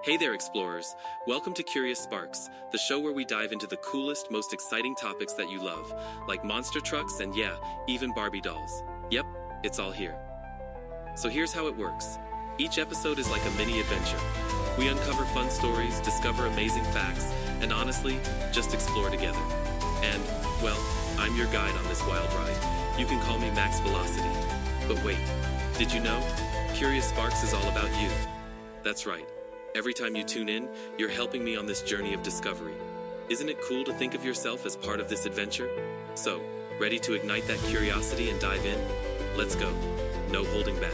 Hey there, explorers. Welcome to Curious Sparks, the show where we dive into the coolest, most exciting topics that you love, like monster trucks and yeah, even Barbie dolls. Yep, it's all here. So here's how it works. Each episode is like a mini adventure. We uncover fun stories, discover amazing facts, and honestly, just explore together. And, well, I'm your guide on this wild ride. You can call me Max Velocity. But wait, did you know? Curious Sparks is all about you. That's right. Every time you tune in, you're helping me on this journey of discovery. Isn't it cool to think of yourself as part of this adventure? So, ready to ignite that curiosity and dive in? Let's go. No holding back.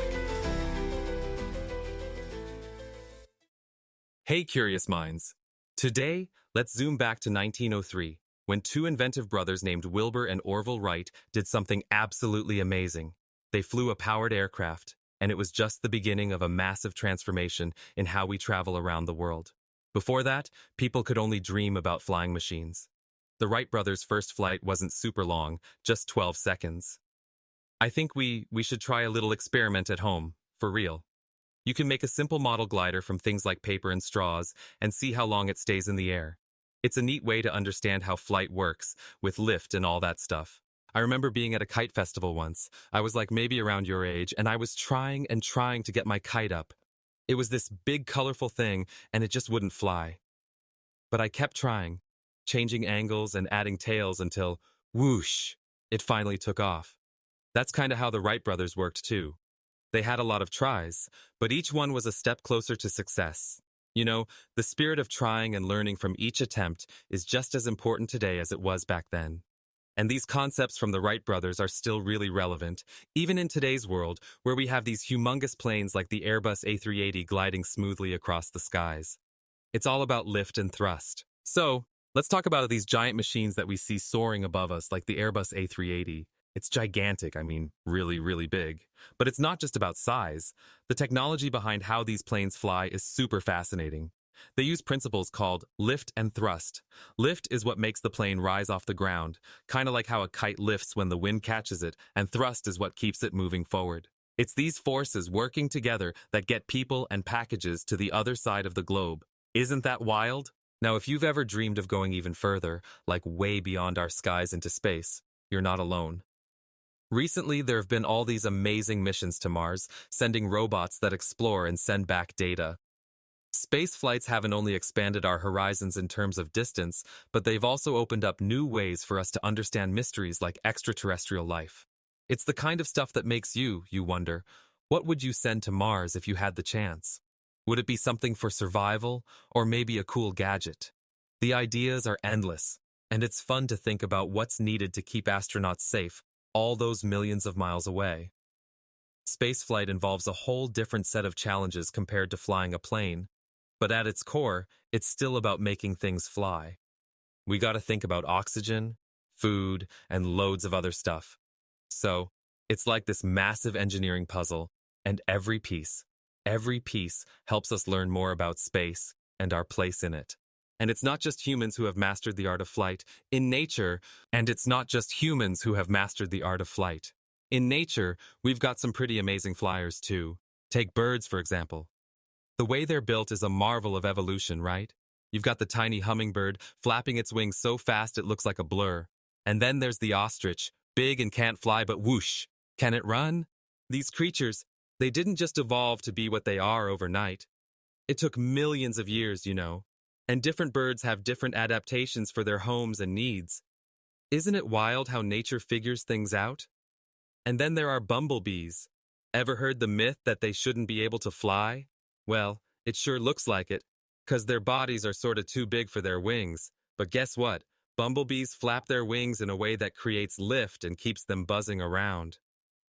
Hey, curious minds. Today, let's zoom back to 1903, when two inventive brothers named Wilbur and Orville Wright did something absolutely amazing. They flew a powered aircraft. And it was just the beginning of a massive transformation in how we travel around the world. Before that, people could only dream about flying machines. The Wright brothers' first flight wasn't super long, just 12 seconds. I think we should try a little experiment at home, for real. You can make a simple model glider from things like paper and straws and see how long it stays in the air. It's a neat way to understand how flight works, with lift and all that stuff. I remember being at a kite festival once. I was like maybe around your age, and I was trying to get my kite up. It was this big, colorful thing, and it just wouldn't fly. But I kept trying, changing angles and adding tails until, whoosh, it finally took off. That's kind of how the Wright brothers worked too. They had a lot of tries, but each one was a step closer to success. You know, the spirit of trying and learning from each attempt is just as important today as it was back then. And these concepts from the Wright brothers are still really relevant, even in today's world, where we have these humongous planes like the Airbus A380 gliding smoothly across the skies. It's all about lift and thrust. So, let's talk about these giant machines that we see soaring above us, like the Airbus A380. It's gigantic, really, really big. But it's not just about size. The technology behind how these planes fly is super fascinating. They use principles called lift and thrust. Lift is what makes the plane rise off the ground, kind of like how a kite lifts when the wind catches it, and thrust is what keeps it moving forward. It's these forces working together that get people and packages to the other side of the globe. Isn't that wild? Now, if you've ever dreamed of going even further, like way beyond our skies into space, you're not alone. Recently, there have been all these amazing missions to Mars, sending robots that explore and send back data. Space flights haven't only expanded our horizons in terms of distance, but they've also opened up new ways for us to understand mysteries like extraterrestrial life. It's the kind of stuff that makes you wonder, what would you send to Mars if you had the chance? Would it be something for survival, or maybe a cool gadget? The ideas are endless, and it's fun to think about what's needed to keep astronauts safe, all those millions of miles away. Spaceflight involves a whole different set of challenges compared to flying a plane. But at its core, it's still about making things fly. We gotta think about oxygen, food, and loads of other stuff. So, it's like this massive engineering puzzle, and every piece helps us learn more about space and our place in it. And it's not just humans who have mastered the art of flight. In nature, we've got some pretty amazing flyers too. Take birds, for example. The way they're built is a marvel of evolution, right? You've got the tiny hummingbird flapping its wings so fast it looks like a blur. And then there's the ostrich, big and can't fly, but whoosh, can it run? These creatures, they didn't just evolve to be what they are overnight. It took millions of years, and different birds have different adaptations for their homes and needs. Isn't it wild how nature figures things out? And then there are bumblebees. Ever heard the myth that they shouldn't be able to fly? Well, it sure looks like it, 'cause their bodies are sorta too big for their wings. But guess what? Bumblebees flap their wings in a way that creates lift and keeps them buzzing around.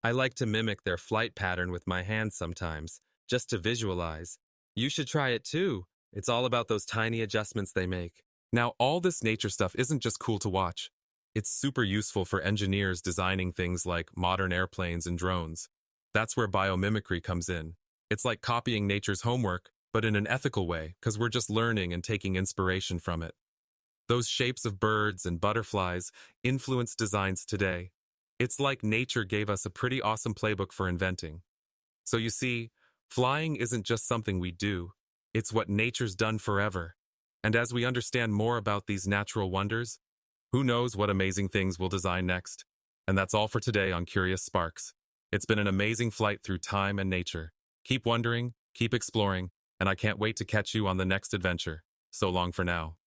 I like to mimic their flight pattern with my hands sometimes, just to visualize. You should try it too. It's all about those tiny adjustments they make. Now, all this nature stuff isn't just cool to watch. It's super useful for engineers designing things like modern airplanes and drones. That's where biomimicry comes in. It's like copying nature's homework, but in an ethical way, because we're just learning and taking inspiration from it. Those shapes of birds and butterflies influence designs today. It's like nature gave us a pretty awesome playbook for inventing. So you see, flying isn't just something we do. It's what nature's done forever. And as we understand more about these natural wonders, who knows what amazing things we'll design next? And that's all for today on Curious Sparks. It's been an amazing flight through time and nature. Keep wondering, keep exploring, and I can't wait to catch you on the next adventure. So long for now.